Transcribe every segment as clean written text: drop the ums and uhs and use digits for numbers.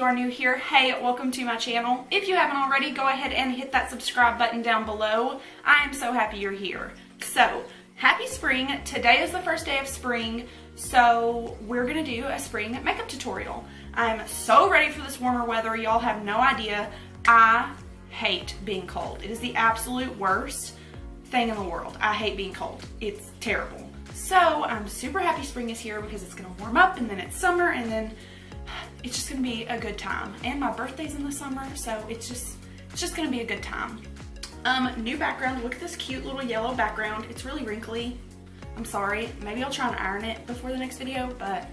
you are new here, hey, welcome to my channel. If you haven't already, go ahead and hit that subscribe button down below. I am so happy you're here. So, happy spring. Today is the first day of spring, so we're gonna do a spring makeup tutorial. I'm so ready for this warmer weather. Y'all have no idea. I hate being cold. It is the absolute worst thing in the world. I hate being cold. It's terrible. So I'm super happy spring is here because it's gonna warm up and then it's summer and then it's just gonna be a good time. And my birthday's in the summer, so it's just gonna be a good time. New background. Look at this cute little yellow background. It's really wrinkly. I'm sorry. Maybe I'll try and iron it before the next video, but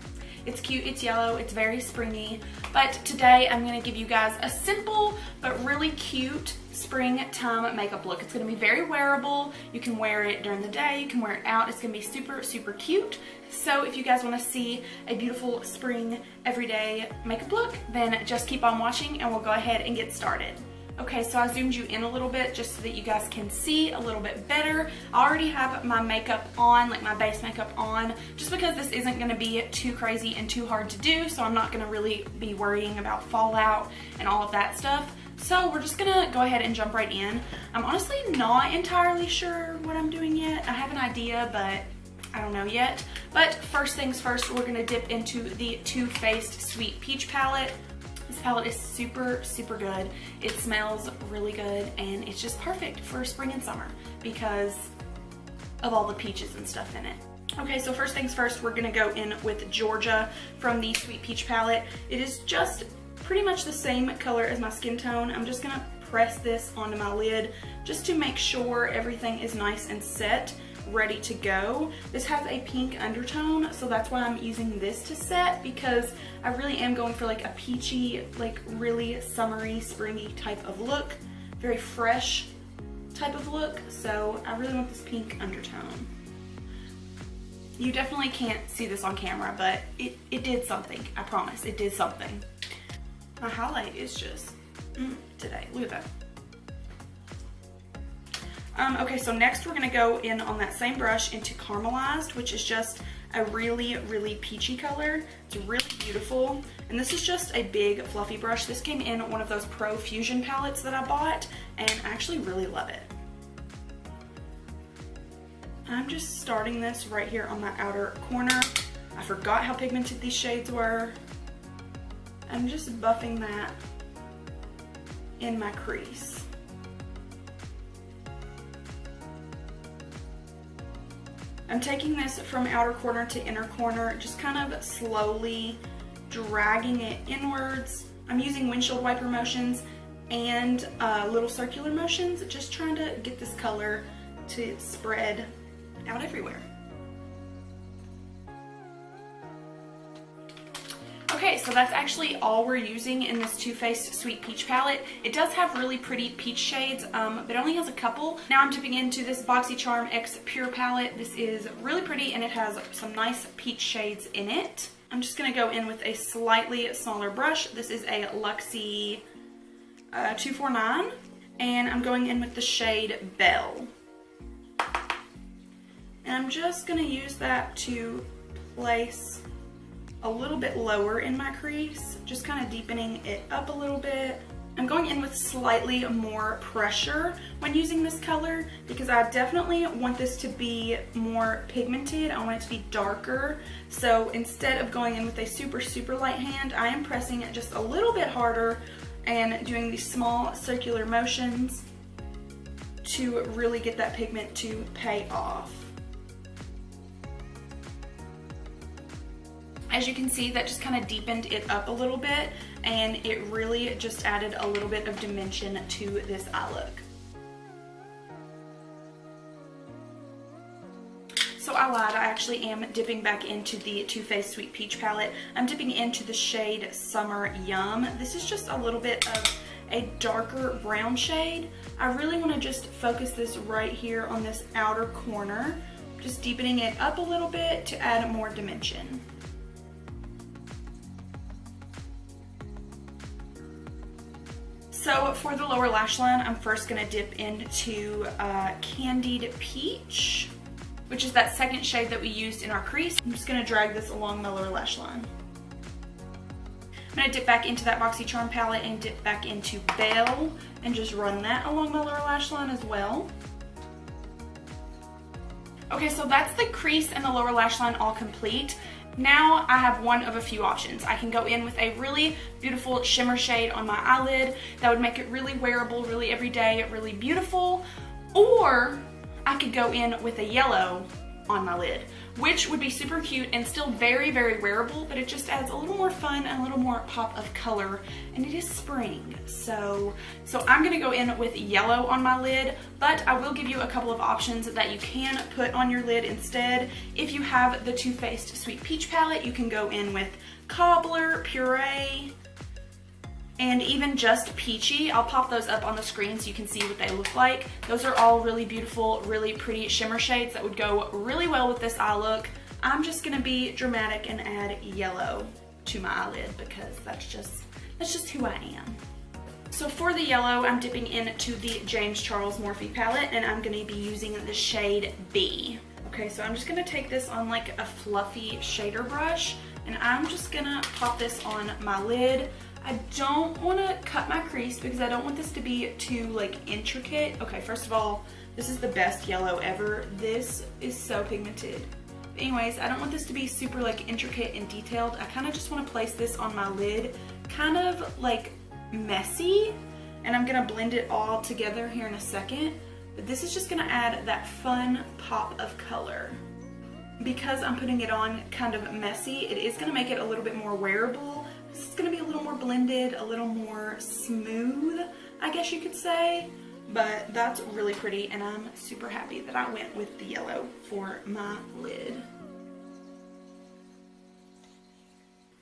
it's cute, it's yellow, it's very springy. But today I'm gonna give you guys a simple but really cute springtime makeup look. It's gonna be very wearable. You can wear it during the day, you can wear it out. It's gonna be super, super cute. So if you guys wanna see a beautiful spring everyday makeup look, then just keep on watching and we'll go ahead and get started. Okay, so I zoomed you in a little bit just so that you guys can see a little bit better. I already have my makeup on, like my base makeup on, just because this isn't gonna be too crazy and too hard to do, so I'm not gonna really be worrying about fallout and all of that stuff. So we're just gonna go ahead and jump right in. I'm honestly not entirely sure what I'm doing yet. I have an idea, but I don't know yet. But first things first, we're gonna dip into the Too Faced Sweet Peach palette. This palette is super, super good. It smells really good and it's just perfect for spring and summer because of all the peaches and stuff in it. Okay, so first things first, we're gonna go in with Georgia from the Sweet Peach palette. It is just pretty much the same color as my skin tone. I'm just gonna press this onto my lid just to make sure everything is nice and set, ready to go. This has a pink undertone, so that's why I'm using this to set, because I really am going for like a peachy, like really summery, springy type of look, very fresh type of look, so I really want this pink undertone. You definitely can't see this on camera, but it did something. I promise, it did something. My highlight is just today. Look at that. Okay, so next we're gonna go in on that same brush into Caramelized, which is just a really, really peachy color. It's really beautiful. And this is just a big fluffy brush. This came in one of those Pro Fusion palettes that I bought, and I actually really love it. I'm just starting this right here on my outer corner. I forgot how pigmented these shades were. I'm just buffing that in my crease. I'm taking this from outer corner to inner corner, just kind of slowly dragging it inwards. I'm using windshield wiper motions and little circular motions, just trying to get this color to spread out everywhere. Okay, so that's actually all we're using in this Too Faced Sweet Peach palette. It does have really pretty peach shades, but it only has a couple. Now I'm dipping into this BoxyXPur Palette. This is really pretty and it has some nice peach shades in it. I'm just gonna go in with a slightly smaller brush. This is a Luxie 249, and I'm going in with the shade Belle. And I'm just gonna use that to place a little bit lower in my crease, just kind of deepening it up a little bit. I'm going in with slightly more pressure when using this color because I definitely want this to be more pigmented. I want it to be darker. So instead of going in with a super, super light hand, I am pressing it just a little bit harder and doing these small circular motions to really get that pigment to pay off. As you can see, that just kind of deepened it up a little bit and it really just added a little bit of dimension to this eye look. So I lied, I actually am dipping back into the Too Faced Sweet Peach palette. I'm dipping into the shade Summer Yum. This is just a little bit of a darker brown shade. I really want to just focus this right here on this outer corner, just deepening it up a little bit to add more dimension. So for the lower lash line, I'm first going to dip into Candied Peach, which is that second shade that we used in our crease. I'm just going to drag this along my lower lash line. I'm going to dip back into that BoxyCharm palette and dip back into Belle and just run that along my lower lash line as well. Okay, so that's the crease and the lower lash line all complete. Now I have one of a few options. I can go in with a really beautiful shimmer shade on my eyelid that would make it really wearable, really everyday, really beautiful. Or I could go in with a yellow on my lid, which would be super cute and still very, very wearable, but it just adds a little more fun and a little more pop of color, and it is spring. So I'm gonna go in with yellow on my lid, but I will give you a couple of options that you can put on your lid instead. If you have the Too Faced Sweet Peach palette, you can go in with Cobbler, Puree, and even just Peachy. I'll pop those up on the screen so you can see what they look like. Those are all really beautiful, really pretty shimmer shades that would go really well with this eye look. I'm just gonna be dramatic and add yellow to my eyelid because that's just who I am. So for the yellow, I'm dipping into the James Charles Morphe palette, and I'm gonna be using the shade B. Okay, so I'm just gonna take this on like a fluffy shader brush, and I'm just gonna pop this on my lid. I don't want to cut my crease because I don't want this to be too like intricate. Okay, first of all, this is the best yellow ever. This is so pigmented. But anyways, I don't want this to be super like intricate and detailed. I kind of just want to place this on my lid, kind of like messy, and I'm gonna blend it all together here in a second. But this is just gonna add that fun pop of color. Because I'm putting it on kind of messy, it is gonna make it a little bit more wearable. This is gonna be a little more blended, a little more smooth, I guess you could say. But that's really pretty, and I'm super happy that I went with the yellow for my lid.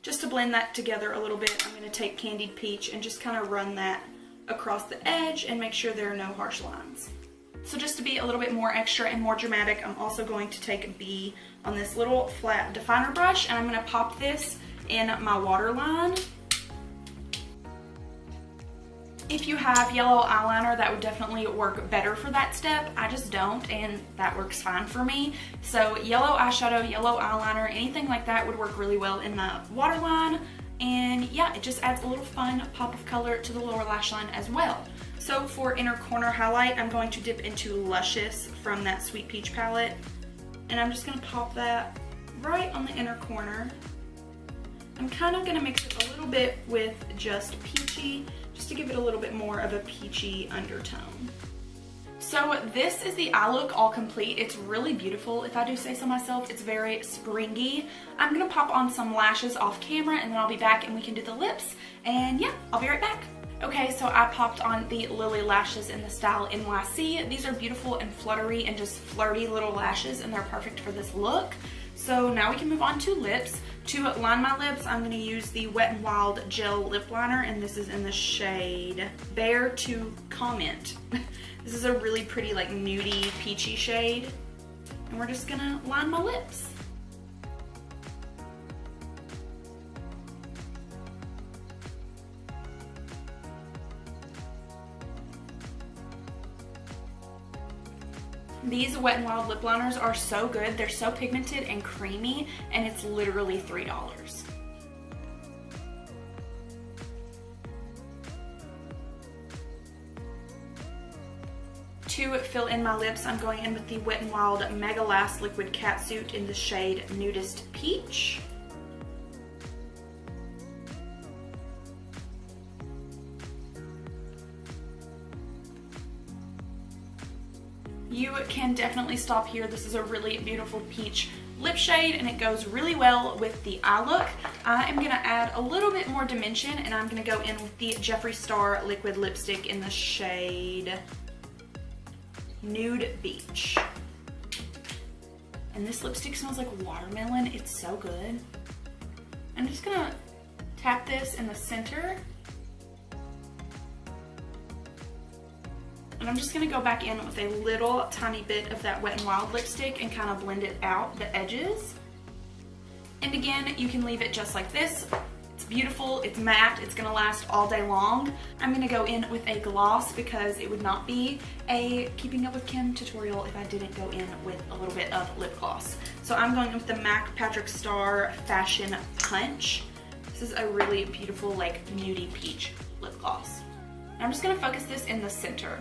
Just to blend that together a little bit, I'm gonna take Candied Peach and just kind of run that across the edge and make sure there are no harsh lines. So just to be a little bit more extra and more dramatic, I'm also going to take B on this little flat definer brush, and I'm gonna pop this in my waterline. If you have yellow eyeliner, that would definitely work better for that step. I just don't, and that works fine for me. So yellow eyeshadow, yellow eyeliner, anything like that would work really well in the waterline. And yeah, it just adds a little fun pop of color to the lower lash line as well. So for inner corner highlight, I'm going to dip into Luscious from that Sweet Peach palette. And I'm just gonna pop that right on the inner corner. I'm kind of gonna mix it a little bit with just Peachy, just to give it a little bit more of a peachy undertone. So this is the eye look all complete. It's really beautiful, if I do say so myself. It's very springy. I'm gonna pop on some lashes off camera, and then I'll be back and we can do the lips. And yeah, I'll be right back. Okay, so I popped on the Lily lashes in the style NYC. These are beautiful and fluttery and just flirty little lashes, and they're perfect for this look. So now we can move on to lips. To line my lips, I'm going to use the Wet n Wild Gel Lip Liner, and this is in the shade Bear to Comment. This is a really pretty like nudie peachy shade, and we're just going to line my lips. These Wet n Wild lip liners are so good. They're so pigmented and creamy, and it's literally $3. To fill in my lips, I'm going in with the Wet n Wild Mega Last Liquid Catsuit in the shade Nudist Peach. You can definitely stop here. This is a really beautiful peach lip shade, and it goes really well with the eye look. I am going to add a little bit more dimension, and I'm going to go in with the Jeffree Star liquid lipstick in the shade Nude Beach. And this lipstick smells like watermelon. It's so good. I'm just going to tap this in the center. And I'm just going to go back in with a little tiny bit of that Wet n Wild lipstick and kind of blend it out the edges. And again, you can leave it just like this. It's beautiful, it's matte, it's going to last all day long. I'm going to go in with a gloss because it would not be a Keeping Up with Kim tutorial if I didn't go in with a little bit of lip gloss. So I'm going with the MAC Patrick Star Fashion Punch. This is a really beautiful, like, nudie peach lip gloss. And I'm just gonna focus this in the center.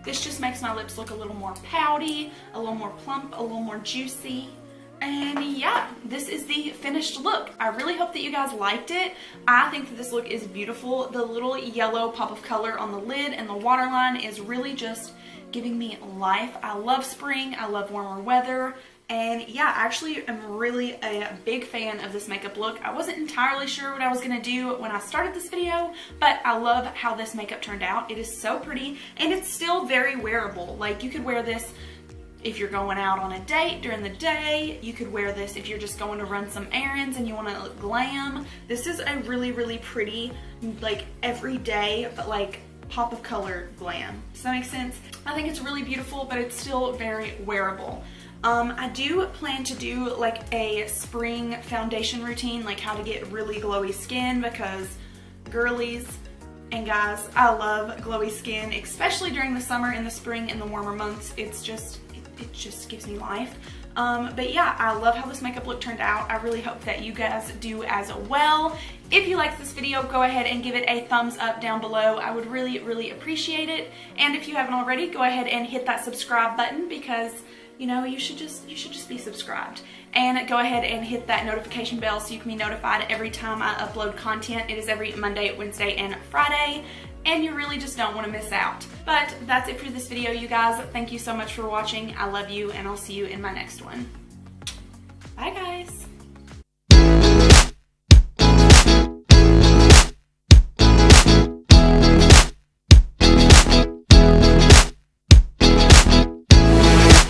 This just makes my lips look a little more pouty, a little more plump, a little more juicy. And yeah, this is the finished look. I really hope that you guys liked it. I think that this look is beautiful. The little yellow pop of color on the lid and the waterline is really just giving me life. I love spring, I love warmer weather, and yeah, I actually am really a big fan of this makeup look. I wasn't entirely sure what I was gonna do when I started this video, but I love how this makeup turned out. It is so pretty, and it's still very wearable. Like, you could wear this if you're going out on a date during the day. You could wear this if you're just going to run some errands and you want to look glam. This is a really, really pretty, like, everyday, but like pop of color glam. Does that make sense? I think it's really beautiful, but it's still very wearable. I do plan to do like a spring foundation routine, like how to get really glowy skin, because girlies and guys, I love glowy skin, especially during the summer and the spring and the warmer months. It's just, it just gives me life. But yeah, I love how this makeup look turned out. I really hope that you guys do as well. If you liked this video, go ahead and give it a thumbs up down below. I would really, really appreciate it. And if you haven't already, go ahead and hit that subscribe button, because you know, you should just be subscribed. And go ahead and hit that notification bell so you can be notified every time I upload content. It is every Monday, Wednesday, and Friday, and you really just don't want to miss out. But that's it for this video, you guys. Thank you so much for watching. I love you, and I'll see you in my next one.